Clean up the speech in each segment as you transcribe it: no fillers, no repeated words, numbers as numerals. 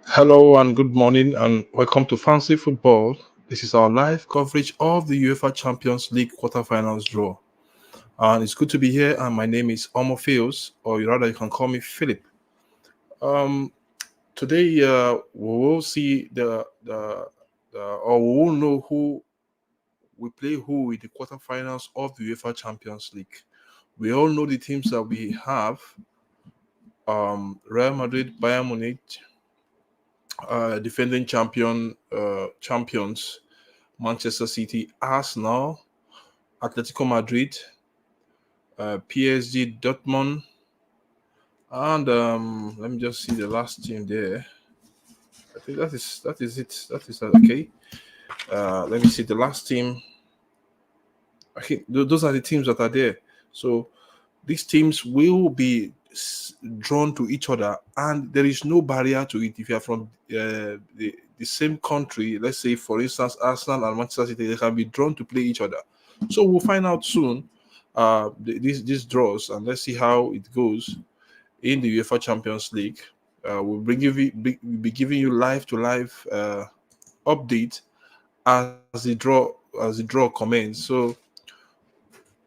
Hello and good morning and welcome to Fancy Football. This is our live coverage of the UEFA Champions League quarterfinals draw. And it's good to be here. And my name is Omofios, or rather you can call me Philip. Um, Today we will see or we will know who we play who in the quarterfinals of the UEFA Champions League. We all know the teams that we have: Real Madrid, Bayern Munich, defending champions Manchester City, Arsenal, Atletico Madrid, PSG, Dortmund, and let me just see the last team there. I think that is it. That is okay. Let me see the last team. I think those are the teams that are there. So these teams will be drawn to each other, and there is no barrier to it. If you are from the same country, let's say for instance Arsenal and Manchester City, they can be drawn to play each other. So we'll find out soon these draws, and let's see how it goes in the UEFA Champions League. We'll be giving you live to live update as the draw commences. So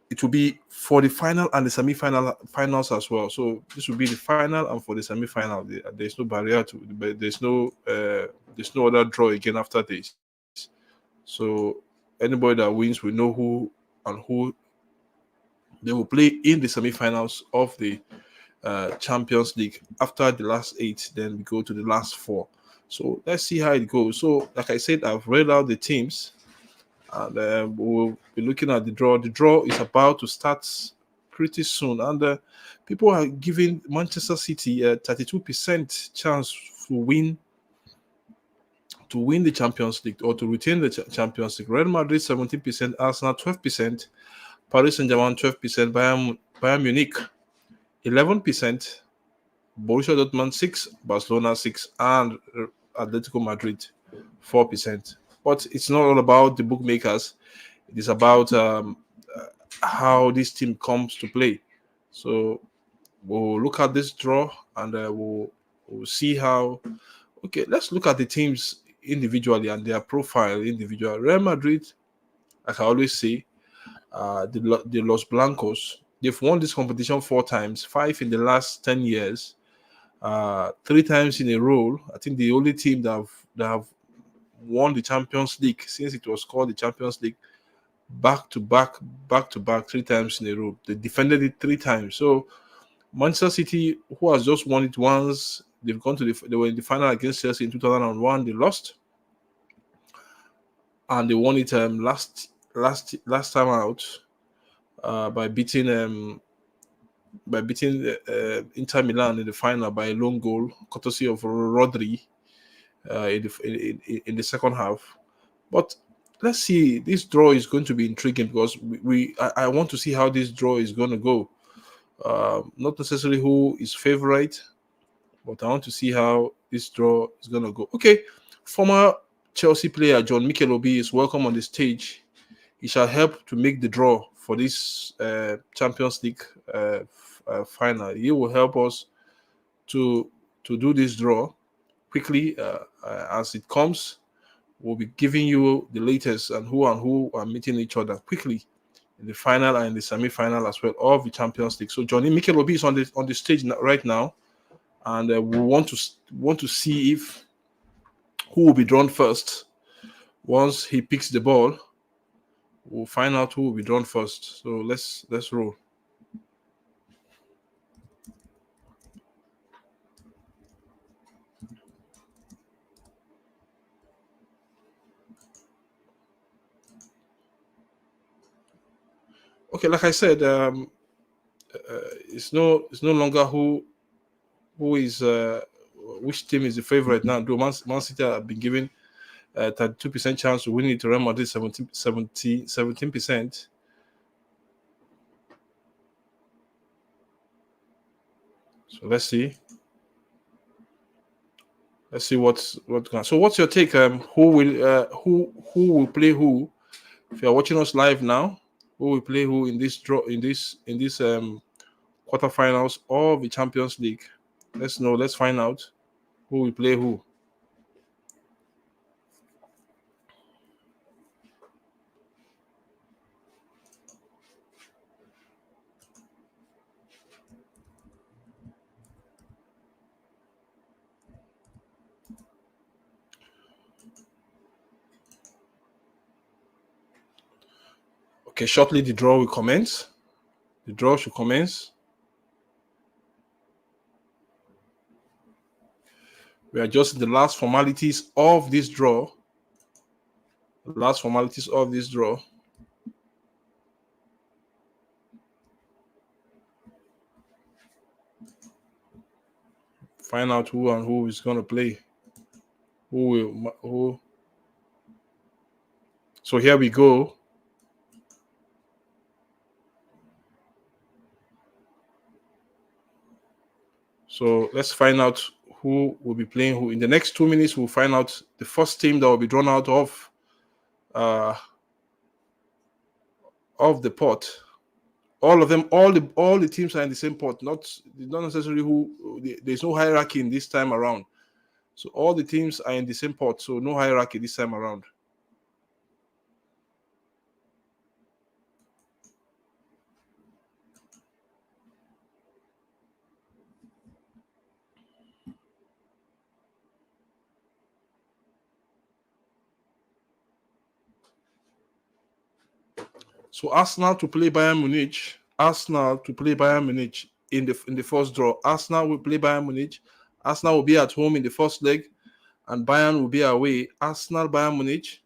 it will be for the final and the finals as well. So this will be the final, and for the semi-final, there's no barrier to, but there's no other draw again after this. So anybody that wins will know who and who they will play in the semi-finals of the Champions League. After the last eight, then we go to the last four. So let's see how it goes. So, like I said, I've read out the teams, and we'll be looking at the draw. The draw is about to start pretty soon, and people are giving Manchester City a 32% chance to win the Champions League or to retain the Champions League. Real Madrid 17%, Arsenal 12%, Paris Saint-Germain 12%, Bayern Munich 11%, Borussia Dortmund 6, Barcelona 6, and Atletico Madrid 4%. But it's not all about the bookmakers. It is about how this team comes to play. So we'll look at this draw, and we'll see how. Okay, let's look at the teams individually and their profile individual. Real Madrid, like I always say, the Los Blancos, they've won this competition four times, five in the last 10 years, three times in a row. I think the only team that have won the Champions League since it was called the Champions League back to back, three times in a row. They defended it three times. So Manchester City, who has just won it once, they were in the final against Chelsea in 2001. They lost, and they won it last time out by beating Inter Milan in the final by a lone goal, courtesy of Rodri in the second half. But let's see. This draw is going to be intriguing because I want to see how this draw is going to go. Not necessarily who is favorite, but I want to see how this draw is going to go. Okay, former Chelsea player John Mikel Obi is welcome on the stage. He shall help to make the draw for this Champions League final. He will help us to do this draw quickly as it comes. We'll be giving you the latest and who are meeting each other quickly in the final and in the semi-final as well of the Champions League. So Johnny Mikel Obi is on the stage right now, and we want to see if who will be drawn first. Once he picks the ball, we'll find out who will be drawn first. So let's roll. Okay, like I said, it's no longer who is which team is the favorite now. Though Man City have been given 32% chance to win it, to Real Madrid 17%. So let's see. Let's see what's. So what's your take? Who will play who? If you are watching us live now, who will play who in this draw in this quarterfinals of the Champions League? Let's know. Let's find out who will play who. Okay, shortly the draw will commence. The draw should commence. We are just in the last formalities of this draw. The last formalities of this draw. Find out who and who is going to play. Who. So here we go. So let's find out who will be playing who. In the next 2 minutes, we'll find out the first team that will be drawn out of the pot. All of them, all the teams are in the same pot. Not necessarily who. There's no hierarchy in this time around. So all the teams are in the same pot. So no hierarchy this time around. So Arsenal to play Bayern Munich. Arsenal to play Bayern Munich in the first draw. Arsenal will play Bayern Munich. Arsenal will be at home in the first leg, and Bayern will be away. Arsenal Bayern Munich.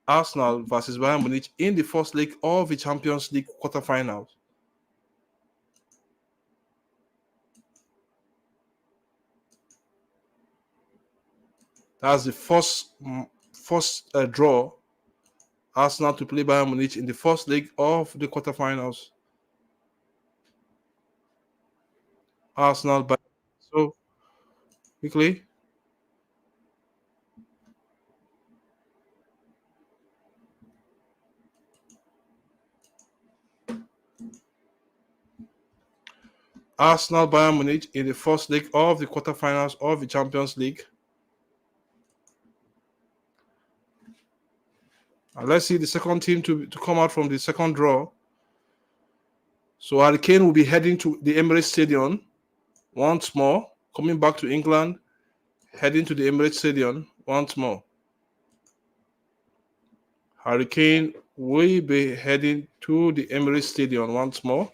Arsenal versus Bayern Munich in the first leg of the Champions League quarterfinals. That's the first draw. Arsenal to play Bayern Munich in the first leg of the quarterfinals. Arsenal Bayern. So quickly. Arsenal Bayern Munich in the first leg of the quarterfinals of the Champions League. And let's see the second team to come out from the second draw. So Harry Kane will be heading to the Emirates Stadium once more, coming back to England, heading to the Emirates Stadium once more. Harry Kane will be heading to the Emirates Stadium once more.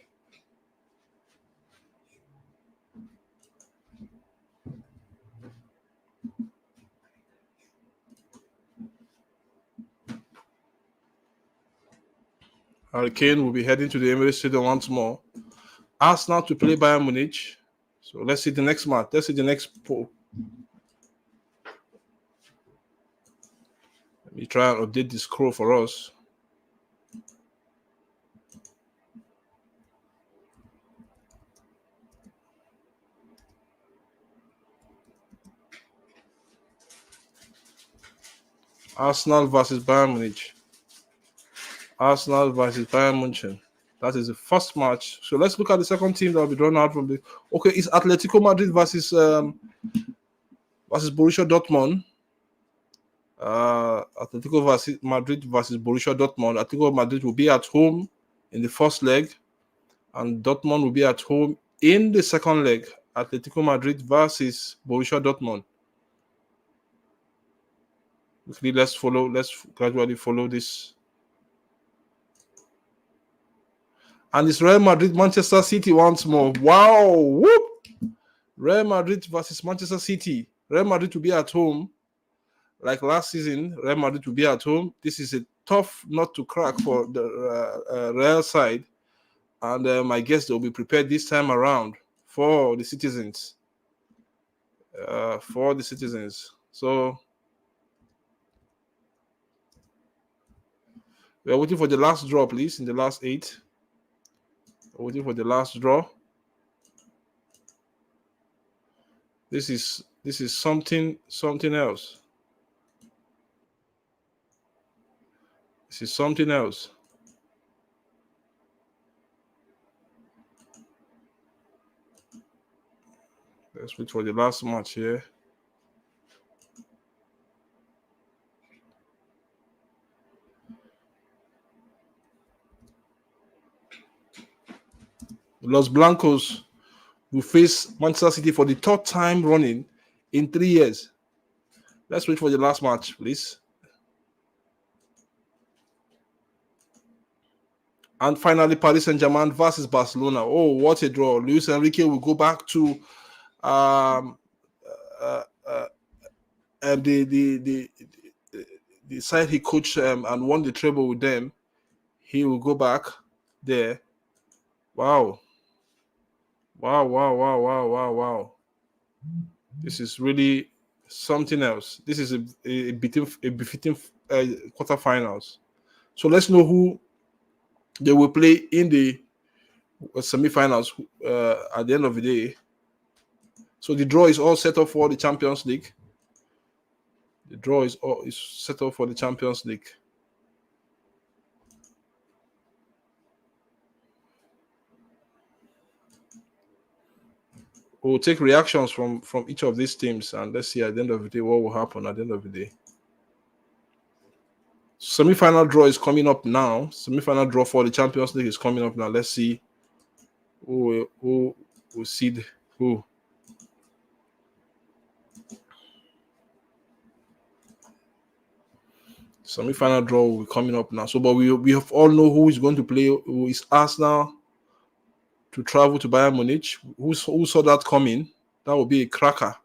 Harry Kane will be heading to the Emirates Stadium once more. Arsenal to play Bayern Munich. So let's see the next match. Let's see the next poll. Let me try and update the scroll for us. Arsenal versus Bayern Munich. Arsenal versus Bayern Munich. That is the first match. So let's look at the second team that will be drawn out from the. Okay, it's Atletico Madrid versus Borussia Dortmund. Atletico Madrid versus Borussia Dortmund. Atletico Madrid will be at home in the first leg, and Dortmund will be at home in the second leg. Atletico Madrid versus Borussia Dortmund. Let's gradually follow this. And it's Real Madrid, Manchester City once more. Wow! Whoop! Real Madrid versus Manchester City. Real Madrid will be at home. Like last season, Real Madrid will be at home. This is a tough nut to crack for the Real side. And I guess they'll be prepared this time around for the citizens. So we are waiting for the last draw, please, in the last 8. Waiting for the last draw. This is something else. This is something else. Let's wait for the last match here. Los Blancos will face Manchester City for the third time running in 3 years. Let's wait for the last match, please. And finally, Paris Saint-Germain versus Barcelona. Oh, what a draw. Luis Enrique will go back to um, uh, uh, the side he coached and won the treble with them. He will go back there. Wow. Wow, wow, wow, wow, wow, wow. This is really something else. This is a befitting quarterfinals. So let's know who they will play in the semi-finals at the end of the day. So the draw is all set up for the Champions League. The draw is set up for the Champions League. We'll take reactions from each of these teams, and let's see at the end of the day what will happen at the end of the day. Semi-final draw is coming up now. Semi-final draw for the Champions League is coming up now. Let's see who will seed who. Semi-final draw will be coming up now. So, but we have all know who is going to play. Who is Arsenal to travel to Bayern Munich? Who saw that coming? That would be a cracker.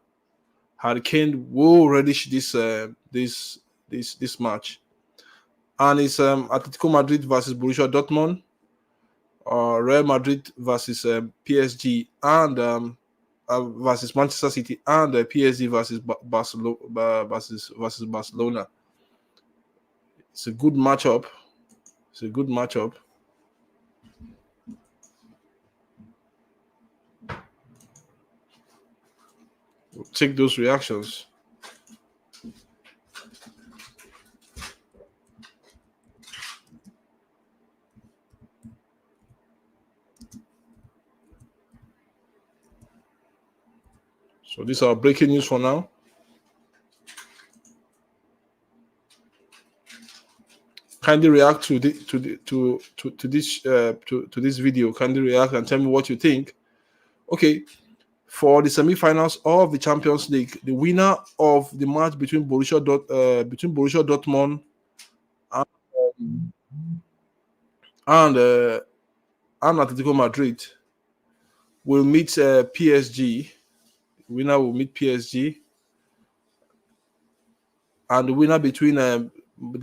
Harry Kane will relish this match, and it's Atletico Madrid versus Borussia Dortmund, Real Madrid versus PSG, and versus Manchester City, and PSG versus Barcelona. It's a good matchup. It's a good matchup. We'll take those reactions. So these are breaking news for now. Kindly react to this video. Kindly react and tell me what you think. Okay, for the semi-finals of the Champions League, the winner of the match between Borussia Dortmund and Atletico Madrid will meet PSG. The winner will meet PSG, and the winner between the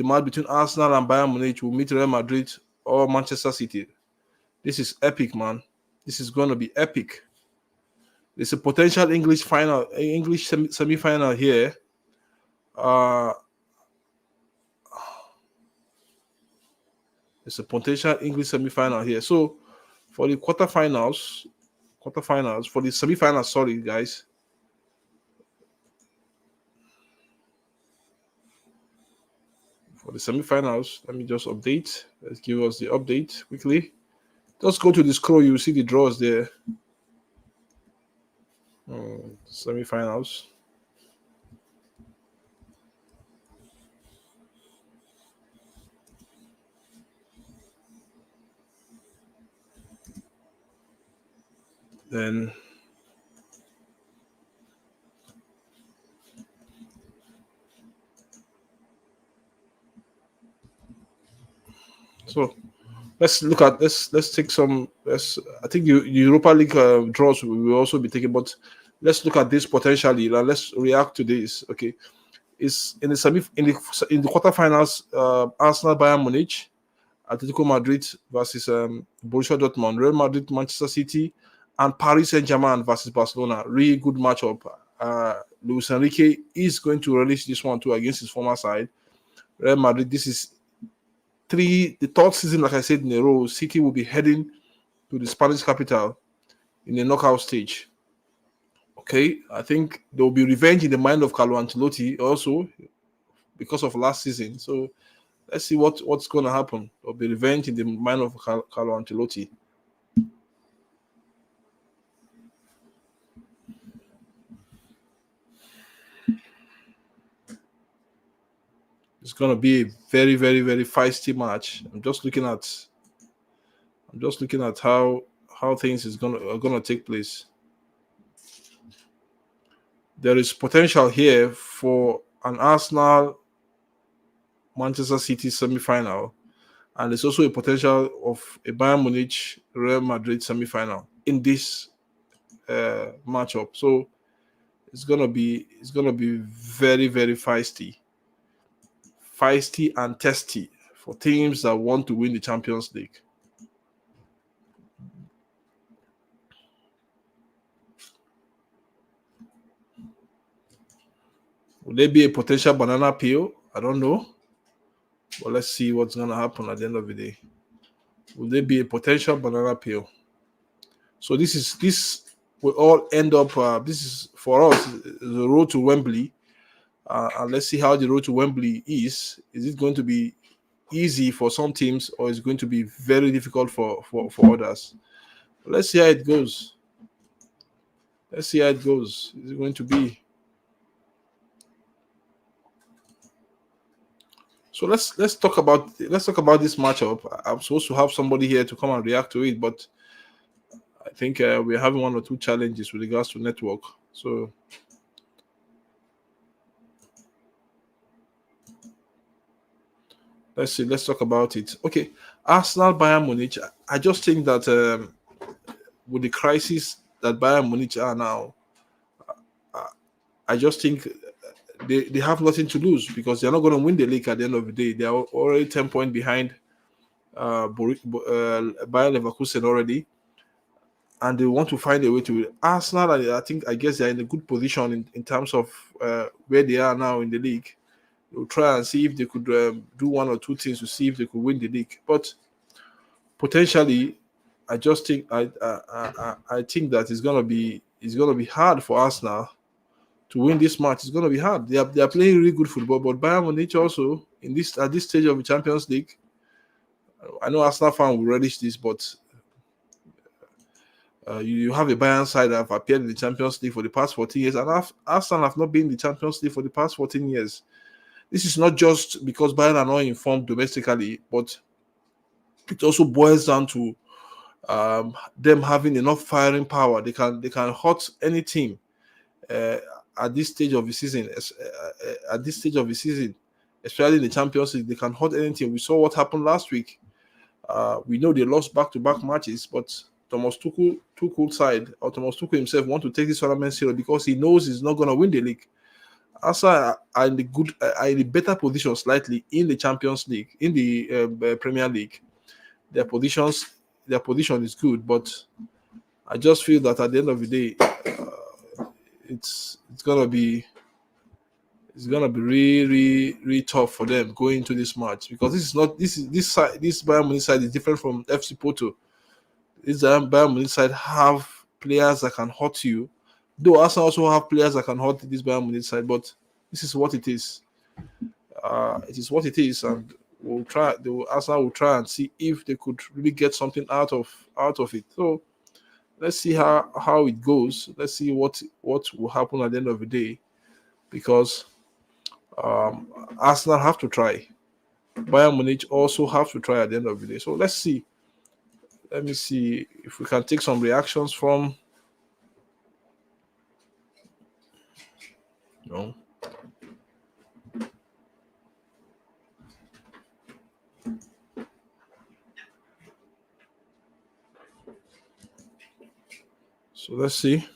match between Arsenal and Bayern Munich will meet Real Madrid or Manchester City. This is epic, man. This is going to be epic. There's a potential English semi-final here. There's a potential English semi-final here. So for the quarterfinals, for the semi-finals, sorry guys. For the semi-finals, let me just update. Let's give us the update quickly. Just go to the scroll, you will see the draws there. Semi-finals. Then so let's take some. I think the Europa League draws we will also be taking, but let's look at this potentially. Let's react to this. Okay, it's in the quarterfinals. Arsenal, Bayern Munich, Atletico Madrid versus Borussia Dortmund, Real Madrid, Manchester City, and Paris Saint-Germain versus Barcelona. Really good matchup. Luis Enrique is going to release this one too against his former side, Real Madrid. This is the third season, like I said, in a row. City will be heading to the Spanish capital in the knockout stage. Okay, I think there will be revenge in the mind of Carlo Ancelotti also because of last season. So let's see what's going to happen. There will be revenge in the mind of Carlo Ancelotti. It's going to be a very, very, very feisty match. I'm just looking at how things are gonna take place. There is potential here for an Arsenal Manchester City semi-final, and there's also a potential of a Bayern Munich Real Madrid semi-final in this matchup. So it's gonna be very, very feisty and testy for teams that want to win the Champions League. Will there be a potential banana peel? I don't know. But let's see what's gonna happen at the end of the day. Will there be a potential banana peel? So this will all end up. This is for us the road to Wembley, and let's see how the road to Wembley is. Is it going to be easy for some teams, or is it going to be very difficult for others? Let's see how it goes. Let's see how it goes. Is it going to be? So let's talk about this matchup. I'm supposed to have somebody here to come and react to it, but I think we're having one or two challenges with regards to network. So let's see. Let's talk about it. Okay, Arsenal Bayern Munich. I just think that with the crisis that Bayern Munich are now, uh, I just think they have nothing to lose because they're not going to win the league at the end of the day. They are already 10 points behind Bayern Leverkusen already, and they want to find a way to Arsenal. I guess they're in a good position in terms of where they are now in the league. They'll try and see if they could do one or two things to see if they could win the league. But potentially, I just think I think that it's gonna be hard for Arsenal to win this match. It's gonna be hard. They are playing really good football, but Bayern Munich also in this at this stage of the Champions League. I know Arsenal fan will relish this, but you have a Bayern side that have appeared in the Champions League for the past 14 years, and Arsenal have not been in the Champions League for the past 14 years. This is not just because Bayern are not informed domestically, but it also boils down to them having enough firing power. They can hurt any team uh, at this stage of the season. At this stage of the season, especially in the Champions League, they can hurt any team. We saw what happened last week. We know they lost back-to-back matches, but Tuchel side or Thomas Tuchel himself want to take this tournament serious because he knows he's not going to win the league. Arsenal are in the better position slightly in the Champions League, in the Premier League. Their positions, their position is good, but I just feel that at the end of the day, it's gonna be really really tough for them going into this match because this side this Bayern Munich side is different from FC Porto. This Bayern Munich side have players that can hurt you, though Arsenal also have players that can hurt this Bayern Munich side. But this is what it is. It is what it is, and we'll try. Arsenal will try and see if they could really get something out of it. So let's see how it goes. Let's see what will happen at the end of the day, because Arsenal have to try. Bayern Munich also have to try at the end of the day. So let's see. Let me see if we can take some reactions from. You know, so let's see.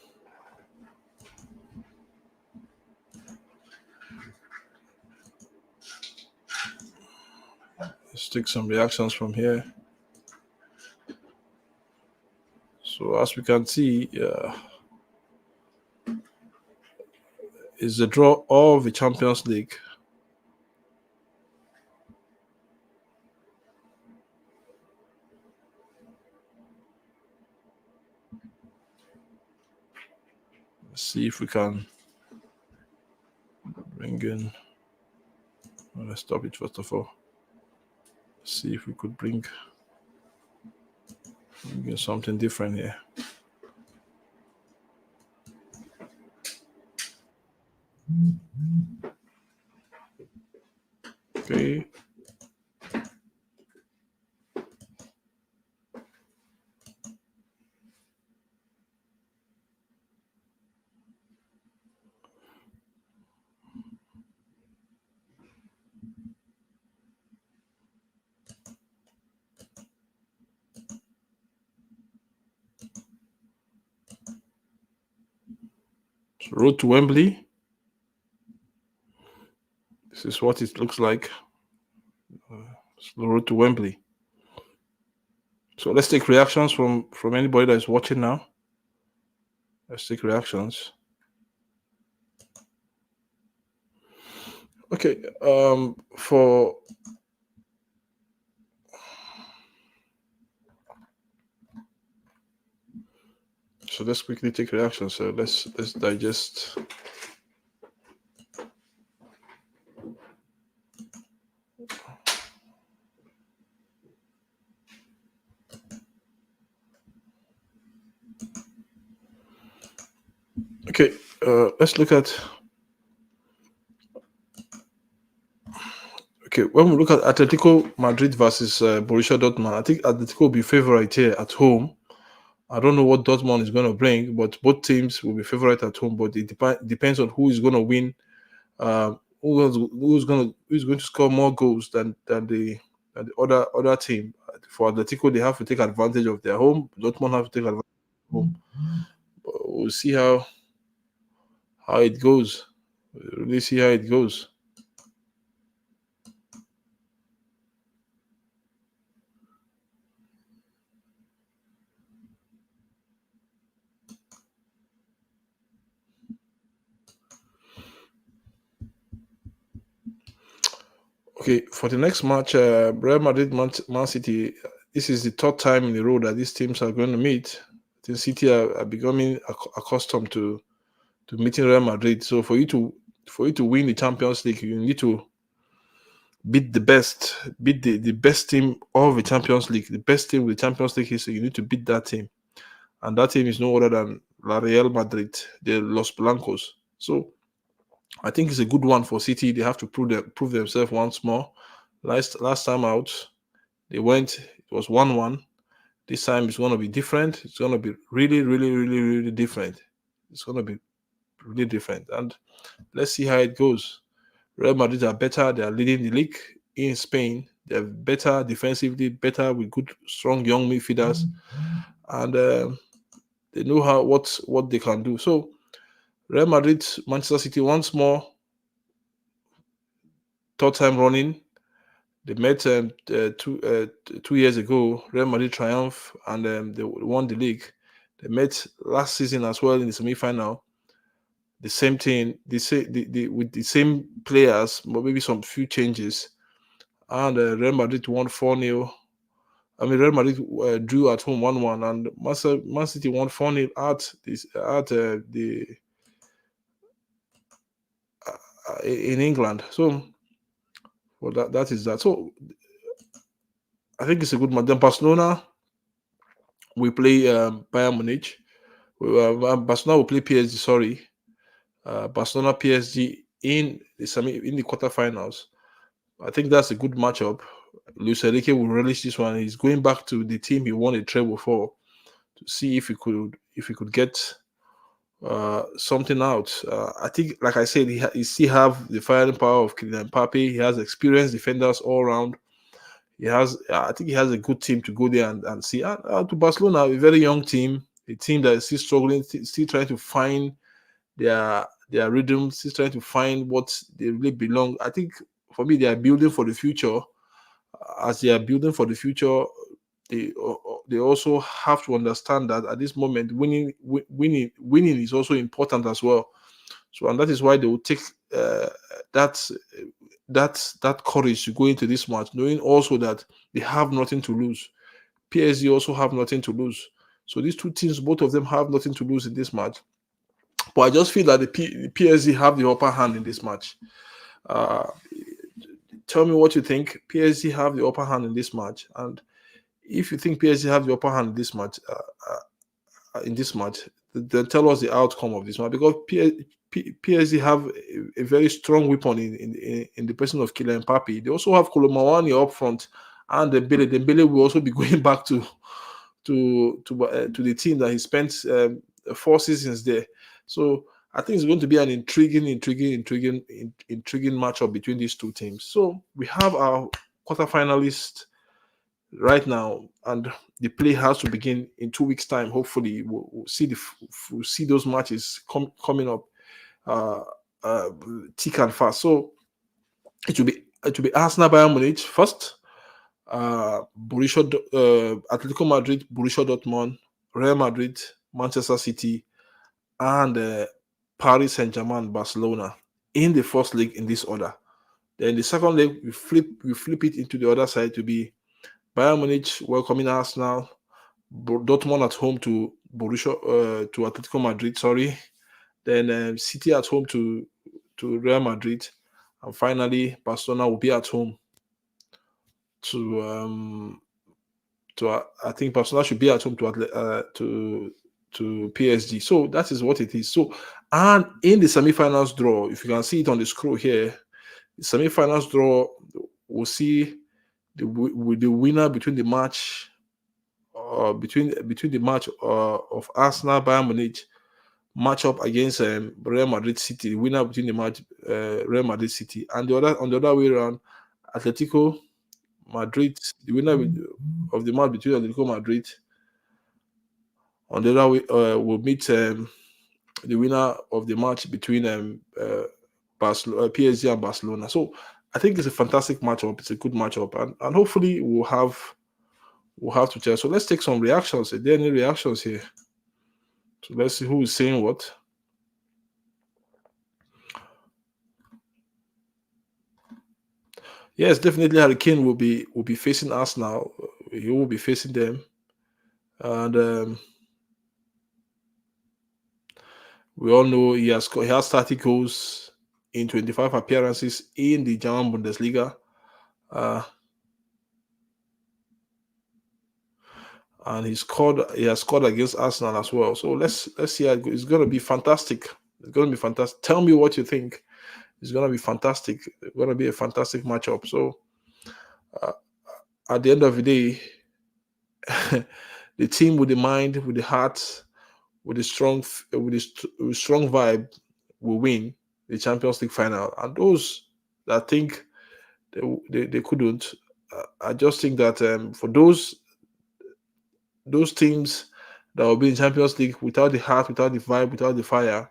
Let's take some reactions from here. So as we can see, is the draw of the Champions League. Let's see if we can bring in. Well, let's stop it first of all. See if we could bring in something different here. Okay. So road to Wembley. This is what it looks like. It's the road to Wembley. So let's take reactions from anybody that is watching now. Let's take reactions. Okay. So let's quickly take reactions. So let's digest. Okay. Let's look at. Okay, when we look at Atletico Madrid versus Borussia Dortmund, I think Atletico will be favorite here at home. I don't know what Dortmund is going to bring, but both teams will be favorite at home. But it depends on who is going to win. Who's going to score more goals than the other team. For Atletico, they have to take advantage of their home. Dortmund have to take advantage of home. But we'll see how it goes. We'll really see how it goes. Okay, for the next match, Real Madrid, Man City. This is the third time in a row that these teams are going to meet. The City are becoming accustomed to meeting Real Madrid. So for you to win the Champions League, you need to beat the best team of the Champions League, the best team with the Champions League history. You need to beat that team, and that team is no other than Real Madrid, the Los Blancos. So I think it's a good one for City. They have to prove themselves once more. Last time out, they went. It was 1-1. This time it's going to be different. It's going to be really, really, really, really different. It's going to be really different. And let's see how it goes. Real Madrid are better. They are leading the league in Spain. They're better defensively, better with good, strong young midfielders, and they know what they can do. So Real Madrid, Manchester City once more, third time running. They met 2 years ago. Real Madrid triumph and they won the league. They met last season as well in the semi-final. The same thing, with the same players, but maybe some few changes. And Real Madrid won 4-0. I mean, Real Madrid drew at home 1-1, and Man City won 4-0 in England. So, well, that is that. So, I think it's a good match. Then Barcelona, we play Bayern Munich. Barcelona will play PSG. Sorry, Barcelona PSG in the quarterfinals. I think that's a good matchup. Luis Enrique will relish this one. He's going back to the team he won a treble for to see if he could get something out. I think, like I said, he still have the firing power of Kylian Mbappe. He has experienced defenders all around. I think he has a good team to go there and see. To Barcelona, a very young team, a team that is still struggling, still trying to find their rhythm, still trying to find what they really belong. I think for me, they are building for the future. As they are building for the future, they also have to understand that at this moment, winning is also important as well. So, and that is why they will take that courage to go into this match, knowing also that they have nothing to lose. PSG also have nothing to lose. So these two teams, both of them have nothing to lose in this match. But I just feel that the PSG have the upper hand in this match. Uh, Tell me what you think. PSG have the upper hand in this match, and if you think PSG have the upper hand in this match, then tell us the outcome of this match, because PSG have a very strong weapon in the person of Kylian Mbappe. They also have Kolomawani up front, and Dembele. Dembele will also be going back to the team that he spent 4 seasons there. So I think it's going to be an intriguing matchup between these two teams. So we have our quarterfinalists right now, and the play has to begin in 2 weeks' time. Hopefully, we'll see those matches coming up. uh, uh, thick and fast. So it will be Arsenal Bayern Munich first, Atletico Madrid, Borussia Dortmund, Real Madrid, Manchester City, and Paris Saint-Germain, Barcelona in the first leg in this order. Then the second leg we flip it into the other side to be Bayern Munich welcoming Arsenal, Dortmund at home to to Atletico Madrid. Sorry, then City at home to Real Madrid, and finally Barcelona will be at home to I think Barcelona should be at home to PSG. So that is what it is. So, and in the semi-finals draw, if you can see it on the scroll here, the semi-finals draw we'll see with the winner between the match between the match of Arsenal Bayern Munich match up against Real Madrid City, the winner between the match Real Madrid City, and the other on the other way around, Atletico Madrid, the winner of the match between Atletico Madrid on the other way will meet the winner of the match between PSG and Barcelona. So I think it's a fantastic matchup. It's a good matchup, and hopefully we'll have to tell. So let's take some reactions. Are there any reactions here? So let's see who is saying what. Yes, definitely Harry Kane will be facing Arsenal. He will be facing them, and we all know he has 30 goals in 25 appearances in the German Bundesliga. Uh, and he has scored against Arsenal as well. So let's see how it goes. It's gonna be fantastic. It's gonna be fantastic. Tell me what you think. It's gonna be fantastic. It's gonna be a fantastic matchup. So uh, at the end of the day, the team with the mind, with the heart, with the with strong vibe will win the Champions League final. And those that think they couldn't, I just think that for those teams that will be in Champions League without the heart, without the vibe, without the fire,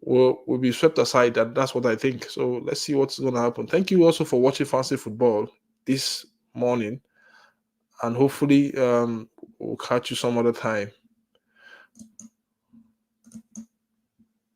will be swept aside. And that's what I think. So let's see what's going to happen. Thank you also for watching Fancy Football this morning, and hopefully we'll catch you some other time.